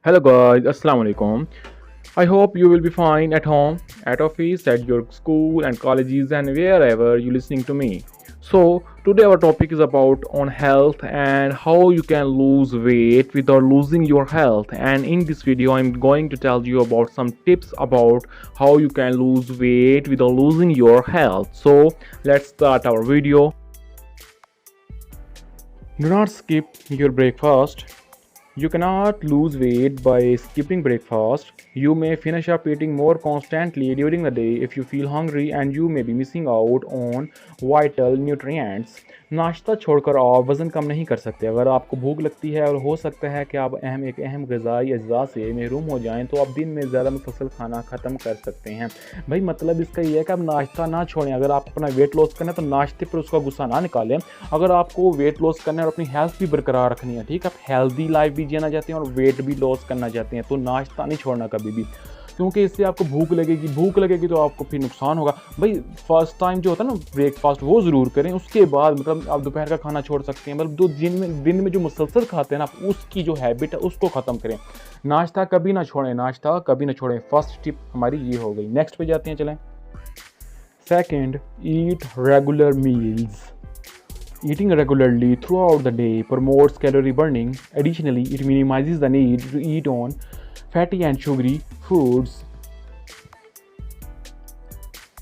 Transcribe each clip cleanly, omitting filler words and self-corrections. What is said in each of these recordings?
Hello guys, Assalamu alaikum. I hope you will be fine at home, at office, at your school and colleges and wherever you listening to me. So today our topic is about on health and how you can lose weight without losing your health. And in this video I'm going to tell you about some tips about how you can lose weight without losing your health. So let's start our video. Do not skip your breakfast. You cannot lose weight by skipping breakfast. You may finish up eating more constantly during the day if you feel hungry and you may be missing out on vital nutrients. नाश्ता छोड़कर आप वज़न कम नहीं कर सकते। अगर आपको भूख लगती है और हो सकता है कि आप एक अहम ग़िज़ाई अज्जा से महरूम हो जाएं तो आप दिन में ज़्यादा मुफस्सल खाना ख़त्म कर सकते हैं। भाई मतलब इसका ये है कि आप नाश्ता ना छोड़ें। अगर आप अपना वेट लॉस करना है तो नाश्ते पर उसका गुस्सा ना निकालें। अगर आपको वेट लॉस करना है और अपनी हेल्थ भी बरकरार रखनी है, ठीक है, आप हेल्दी लाइफ भी जीना चाहते हैं और वेट भी लॉस करना चाहते हैं तो नाश्ता नहीं छोड़ना कभी भी, क्योंकि इससे आपको भूख लगेगी तो आपको फिर नुकसान होगा। भाई फर्स्ट टाइम जो होता है ना ब्रेकफास्ट वो ज़रूर करें, उसके बाद मतलब आप दोपहर का खाना छोड़ सकते हैं। मतलब दिन में जो मुसलसल खाते हैं ना आप उसकी जो हैबिट है उसको ख़त्म करें। नाश्ता कभी ना छोड़ें। फर्स्ट टिप हमारी ये हो गई। नेक्स्ट पे जाते हैं, चलें। Second, eat regular meals. Eating regularly throughout the day promotes calorie burning. Additionally, it minimizes the need to eat on fatty and sugary foods.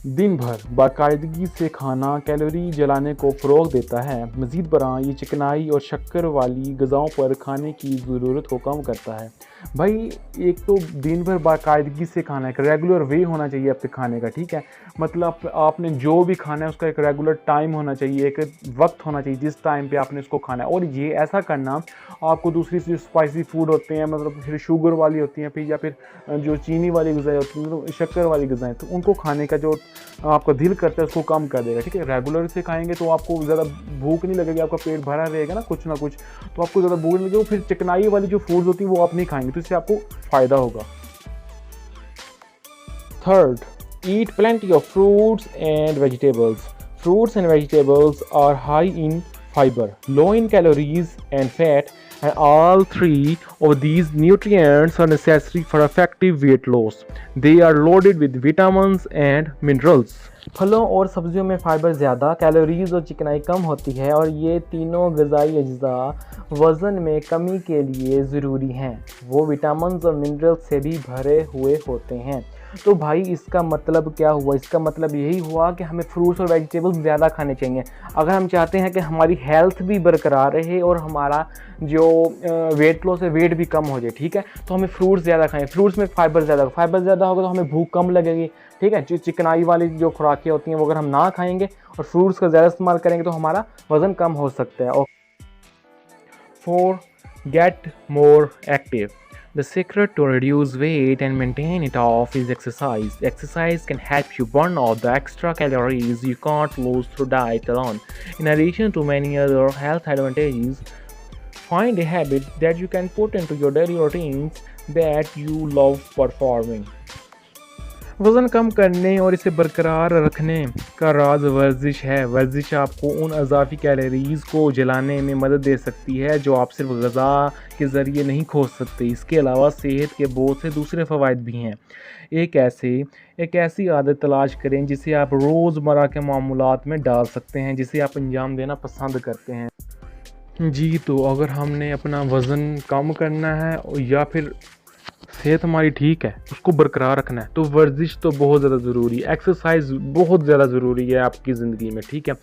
दिन भर बाकायदगी से खाना कैलोरी जलाने को फ़रोग़ देता है। मज़ीद बरआं ये चिकनाई और शक्कर वाली ग़िज़ाओं पर खाने की ज़रूरत को कम करता है। भाई एक तो दिन भर बाकायदगी से खाना, एक रेगुलर वे होना चाहिए आपके खाने का, ठीक है। मतलब आपने जो भी खाना है उसका एक रेगुलर टाइम होना चाहिए, एक वक्त होना चाहिए जिस टाइम पे आपने उसको खाना है। और ये ऐसा करना आपको दूसरी जो स्पाइसी फूड होते हैं, मतलब फिर शुगर वाली होती हैं, फिर या फिर जो चीनी वाली ग़िज़ाएँ होती हैं, मतलब शक्कर वाली ग़िज़ाएँ, तो उनको खाने का जो आपका दिल करता है उसको कम कर देगा, ठीक है। रेगुलर से खाएंगे तो आपको ज़्यादा भूख नहीं लगेगी, आपका पेट भरा रहेगा ना कुछ तो आपको ज़्यादा भूख नहीं लगेगी। फिर चिकनाई वाली जो फूड्स होती हैं वो आप नहीं खाएंगे तो इससे आपको फ़ायदा होगा। Third, eat plenty of fruits and vegetables. Fruits and vegetables are high in fiber, low in calories and fat, and all three of these nutrients are necessary for effective weight loss. They are loaded with vitamins and minerals. फलों और सब्जियों में fibre ज़्यादा, calories और चिकनाई कम होती है और ये तीनों ग़िज़ाई अज्जा वज़न में कमी के लिए ज़रूरी हैं। वो विटामिन्स और मिनरल्स से भी भरे हुए होते हैं। तो भाई इसका मतलब क्या हुआ? इसका मतलब यही हुआ कि हमें फ्रूट्स और वेजिटेबल्स ज़्यादा खाने चाहिए अगर हम चाहते हैं कि हमारी हेल्थ भी बरकरार रहे और हमारा जो वेट लॉस है वेट भी कम हो जाए, ठीक है। तो हमें फ्रूट्स ज़्यादा खाएं। फ्रूट्स में फ़ाइबर ज़्यादा होगा तो हमें भूख कम लगेगी, ठीक है। चिकनाई वाली जो खुराकें होती हैं वो अगर हम ना खाएंगे और फ्रूट्स का ज़्यादा इस्तेमाल करेंगे तो हमारा वज़न कम हो सकता है। और 4. Get more active. The secret to reduce weight and maintain it off is exercise. Exercise can help you burn off the extra calories you can't lose through diet alone. In addition to many other health advantages, find a habit that you can put into your daily routines that you love performing. वज़न कम करने और इसे बरकरार रखने का राज वर्जिश है। वर्जिश आपको उन अज़ाफ़ी कैलोरीज़ को जलाने में मदद दे सकती है जो आप सिर्फ ग़िज़ा के ज़रिए नहीं खोज सकते। इसके अलावा सेहत के बहुत से दूसरे फ़वाइद भी हैं। एक ऐसी आदत तलाश करें जिसे आप रोज़मर्रा के मामूलात में डाल सकते हैं, जिसे आप अंजाम देना पसंद करते हैं। जी, तो अगर हमने अपना वज़न कम करना है या फिर सेहत हमारी ठीक है उसको बरकरार रखना है तो वर्जिश तो बहुत ज़्यादा ज़रूरी है, एक्सरसाइज बहुत ज़्यादा ज़रूरी है आपकी ज़िंदगी में, ठीक है।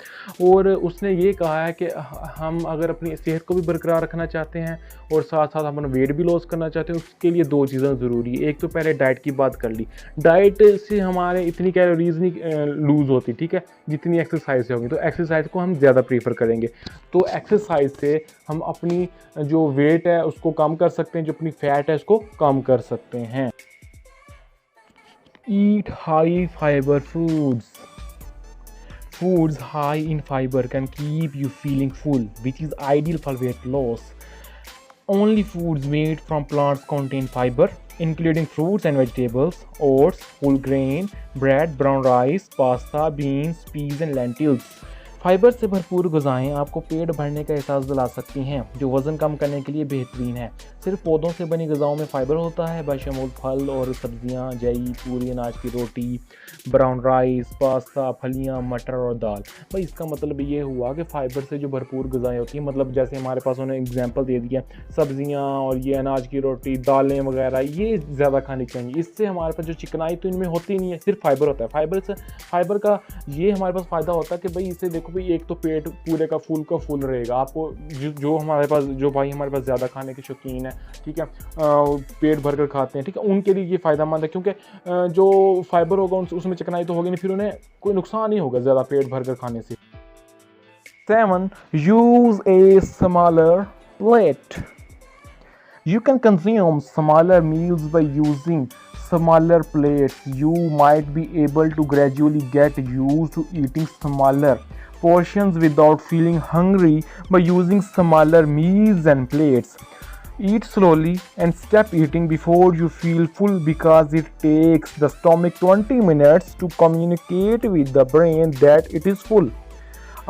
और उसने ये कहा है कि हम अगर अपनी सेहत को भी बरकरार रखना चाहते हैं और साथ साथ अपना वेट भी लॉस करना चाहते हैं, उसके लिए दो चीज़ें ज़रूरी है। एक तो पहले डाइट की बात कर ली। डाइट से हमारे इतनी कैलोरीज नहीं लूज़ होती, ठीक है, जितनी एक्सरसाइज से होगी। तो एक्सरसाइज को हम ज़्यादा प्रीफर करेंगे। तो एक्सरसाइज से हम अपनी जो वेट है उसको कम कर सकते हैं, जो अपनी फैट है उसको कम कर सकते हैं। Eat high fiber foods. Foods high in fiber can keep you feeling full, which is ideal for weight loss. Only foods made from plants contain fiber, including fruits and vegetables, oats, whole grain, bread, brown rice, pasta, beans, peas, and lentils. Fibre से भरपूर ग़िज़ाएँ आपको पेट भरने का एहसास दिला सकती हैं, जो वज़न कम करने के लिए बेहतरीन है। सिर्फ पौधों से बनी ग़िज़ाओं में फ़ाइबर होता है, बशमूल फल और सब्ज़ियाँ, जई, पूरी अनाज की रोटी, ब्राउन राइस, पास्ता, फलियाँ, मटर और दाल। भाई इसका मतलब ये हुआ कि फ़ाइबर से जो भरपूर ग़िज़ाएँ होती हैं, मतलब जैसे हमारे पास उन्होंने एग्जांपल दे दिया, सब्ज़ियाँ और ये अनाज की रोटी, दालें वगैरह, ये ज़्यादा खानी चाहिए। इससे हमारे पास जो चिकनाई तो इनमें होती नहीं है, सिर्फ फ़ाइबर होता है। फ़ाइबर का ये हमारे पास फ़ायदा होता है कि भाई इससे देखो भाई एक तो पेट पूरे का फूल रहेगा। आपको जो हमारे पास जो भाई हमारे पास ज़्यादा खाने के शौकीन है, ठीक है, पेट भर कर खाते हैं, ठीक है, उनके लिए ये फ़ायदेमंद है, क्योंकि जो फ़ाइबर होगा उसमें चिकनाई तो होगी नहीं, फिर उन्हें कोई नुकसान नहीं होगा ज़्यादा पेट भर कर खाने से। 7. Use a smaller plate. You can consume smaller meals by using smaller plates. You might be able to gradually get used to eating smaller portions without feeling hungry by using smaller meals and plates. Eat slowly and stop eating before you feel full because it takes the stomach 20 minutes to communicate with the brain that it is full.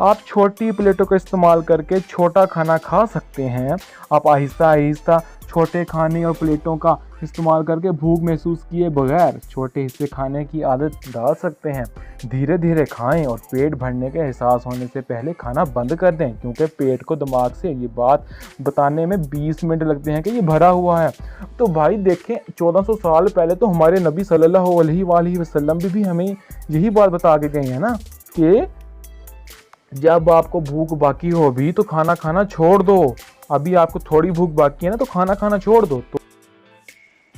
आप छोटी प्लेटों का इस्तेमाल करके छोटा खाना खा सकते हैं। आप आहिस्ता आहिस्ता छोटे खाने और प्लेटों का इस्तेमाल करके भूख महसूस किए बगैर छोटे हिस्से खाने की आदत डाल सकते हैं। धीरे धीरे खाएं और पेट भरने का एहसास होने से पहले खाना बंद कर दें, क्योंकि पेट को दिमाग से ये बात बताने में 20 मिनट लगते हैं कि ये भरा हुआ है। तो भाई देखें, 1400 साल पहले तो हमारे नबी सल्लल्लाहु अलैहि वसल्लम भी हमें यही बात बता के गए हैं ना कि जब आपको भूख बाकी हो भी तो खाना खाना छोड़ दो। अभी आपको थोड़ी भूख बाकी है ना, तो खाना खाना छोड़ दो।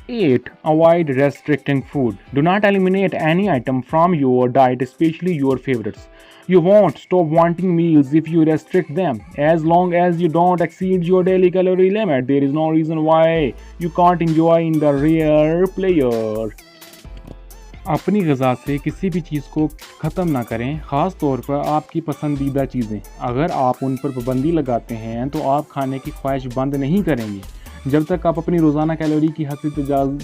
8. Avoid restricting food. Do not eliminate any item from your diet, especially your favorites. You won't stop wanting meals if you restrict them. As long as you don't exceed your daily calorie limit, there is no reason why you can't enjoy in the real player. अपनी ग़िज़ा से किसी भी चीज़ को ख़त्म ना करें, ख़ास तौर पर आपकी पसंदीदा चीज़ें। अगर आप उन पर पाबंदी लगाते हैं तो आप खाने की ख्वाहिश बंद नहीं करेंगे। जब तक आप अपनी रोज़ाना कैलोरी की हद से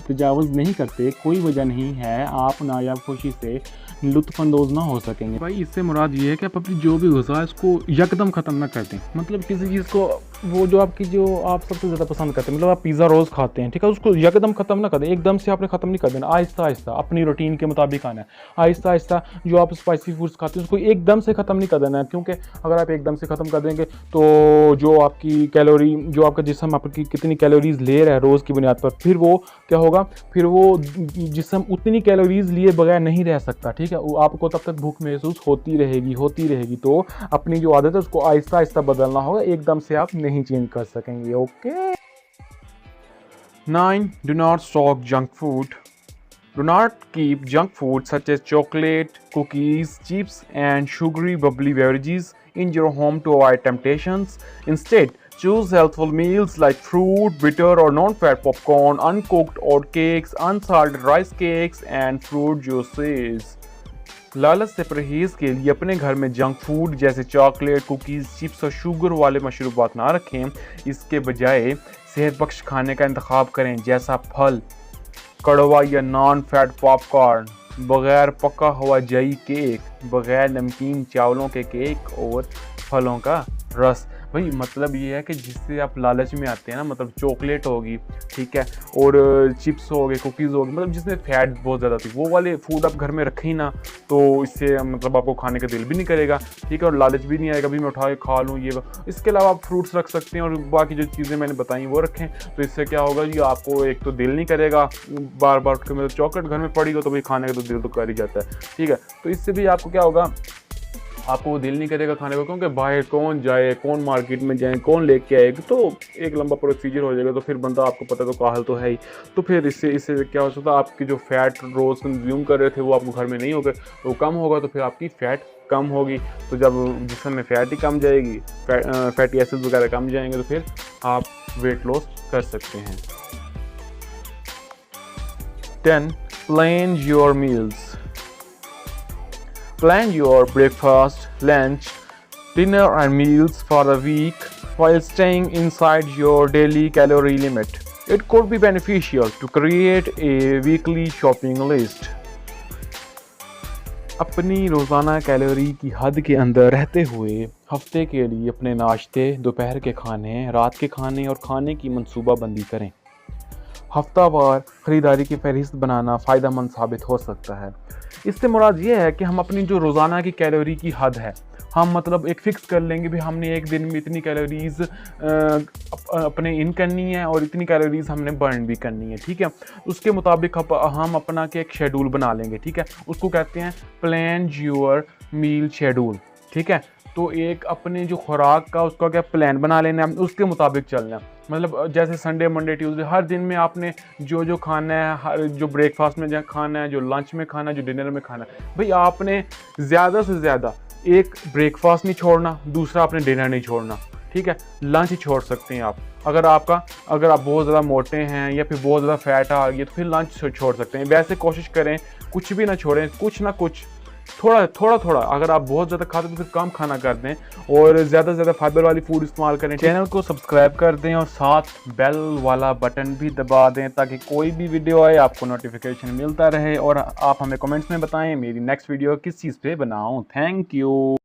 तजावज़ नहीं करते, कोई वजह नहीं है आप नायाब खुशी से लुत्फ़अंदोज़ ना हो सकेंगे। भाई इससे मुराद ये है कि आप अपनी जो भी ग़िज़ा है इसको यकदम ख़त्म ना कर दें। मतलब किसी चीज़ को वो जो आप सबसे ज़्यादा पसंद करते हैं, मतलब आप पिज़्ज़ा रोज़ खाते हैं, ठीक है, उसको यकदम ख़त्म ना कर दें। एकदम से आपने ख़त्म नहीं कर देना, आहिस्ता आहिस्ता अपनी रूटीन के मुताबिक खाना है। आहिस्ता आहिस्ता जो आप स्पाइसी फूड्स खाते हैं उसको एकदम से ख़त्म नहीं कर देना है, क्योंकि अगर आप एकदम से ख़त्म कर देंगे तो जो आपकी कैलोरी, जो आपका जिस्म आपकी कितनी कैलोरीज़ ले रहा है रोज़ की बुनियाद पर, फिर वो क्या होगा, फिर वो जिस्म उतनी कैलोरीज़ लिए बगैर नहीं रह सकता, ठीक है। आपको तब तक भूख महसूस होती रहेगी। तो अपनी जो आदत है उसको आहिस्ता आहिस्ता बदलना होगा, एकदम से आप नहीं चेंज कर सकेंगे। Okay. 9. Do not stock junk food. Do not keep junk food such as chocolate, cookies, chips, and sugary bubbly beverages in your home to avoid temptations. Instead, choose healthful meals like fruit, bitter or non-fat popcorn, uncooked oat cakes, unsalted rice cakes, and fruit juices. लालच से परहेज़ के लिए अपने घर में junk food जैसे chocolate, cookies, chips और शुगर वाले मशरूबात ना रखें। इसके बजाय सेहत बख्श खाने का इंतखाब करें, जैसा फल, कड़वा या नॉन फैट पॉपकॉर्न, बग़ैर पका हुआ जई केक, बग़ैर नमकीन चावलों के केक और फलों का रस। भाई मतलब ये है कि जिससे आप लालच में आते हैं ना, मतलब चॉकलेट होगी, ठीक है, और चिप्स हो गए, कुकीज़ होगी, मतलब जिसमें फ़ैट बहुत ज़्यादा थी, वो वाले फूड आप घर में रखें ही ना, तो इससे मतलब आपको खाने का दिल भी नहीं करेगा, ठीक है, और लालच भी नहीं आएगा भी मैं उठा के खा लूँ ये। इसके अलावा आप फ्रूट्स रख सकते हैं और बाकी जो चीज़ें मैंने बताई वो रखें, तो इससे क्या होगा जी, आपको एक तो दिल नहीं करेगा बार बार उठ के, मतलब चॉकलेट घर में पड़ी हो तो भाई खाने का तो दिल तो कर ही जाता है, ठीक है। तो इससे भी आपको क्या होगा, आपको वो दिल नहीं करेगा खाने को, क्योंकि बाहर कौन जाए, कौन मार्केट में जाए, कौन लेके आएगा, तो एक लंबा प्रोसीजर हो जाएगा, तो फिर बंदा आपको पता तो काहल तो है ही। तो फिर इससे क्या हो सकता है, आपकी जो फ़ैट रोज़ कंज्यूम कर रहे थे वो आपको घर में नहीं होगा, वो कम होगा, तो फिर आपकी फ़ैट कम होगी। तो जब जिस्म में फ़ैट ही कम जाएगी, फैटी एसिड वगैरह कम जाएंगे, तो फिर आप वेट लॉस कर सकते हैं। 10. Plan your meals. Plan your breakfast, lunch, dinner and meals for the week while staying inside your daily calorie limit. It could be beneficial to create a weekly shopping list. अपनी रोज़ाना calorie की हद के अंदर रहते हुए हफ्ते के लिए अपने नाश्ते, दोपहर के खाने, रात के खाने और खाने की मंसूबाबंदी करें। हफ्तावार ख़रीदारी की फ़हरिस्त बनाना फ़ायदेमंद साबित हो सकता है। इससे मुराद ये है कि हम अपनी जो रोज़ाना की कैलोरी की हद है, हम मतलब एक फ़िक्स कर लेंगे भी हमने एक दिन में इतनी कैलोरीज़ अपने इन करनी है और इतनी कैलोरीज़ हमने बर्न भी करनी है, ठीक है। उसके मुताबिक हम अपना के एक शेड्यूल बना लेंगे, ठीक है। उसको कहते हैं प्लान योर मील शेड्यूल, ठीक है। तो एक अपने जो खुराक का उसका क्या प्लान बना लेना है, उसके मुताबिक चलना है। मतलब जैसे संडे, मंडे, ट्यूसडे हर दिन में आपने जो खाना है, हर जो ब्रेकफास्ट में खाना है, जो लंच में खाना है, जो डिनर में खाना है, भाई आपने ज़्यादा से ज़्यादा एक ब्रेकफास्ट नहीं छोड़ना, दूसरा आपने डिनर नहीं छोड़ना, ठीक है। लंच छोड़ सकते हैं आप। अगर आप बहुत ज़्यादा मोटे हैं या फिर बहुत ज़्यादा फैट आ गई तो फिर लंच छोड़ सकते हैं। वैसे कोशिश करें कुछ भी ना छोड़ें, कुछ ना कुछ थोड़ा। अगर आप बहुत ज़्यादा खाते तो फिर कम खाना कर दें और ज़्यादा से ज़्यादा फाइबर वाली फूड इस्तेमाल करें। चैनल को सब्सक्राइब कर दें और साथ बेल वाला बटन भी दबा दें ताकि कोई भी वीडियो आए आपको नोटिफिकेशन मिलता रहे। और आप हमें कमेंट्स में बताएं मेरी नेक्स्ट वीडियो किस चीज़ पे बनाऊं। Thank you.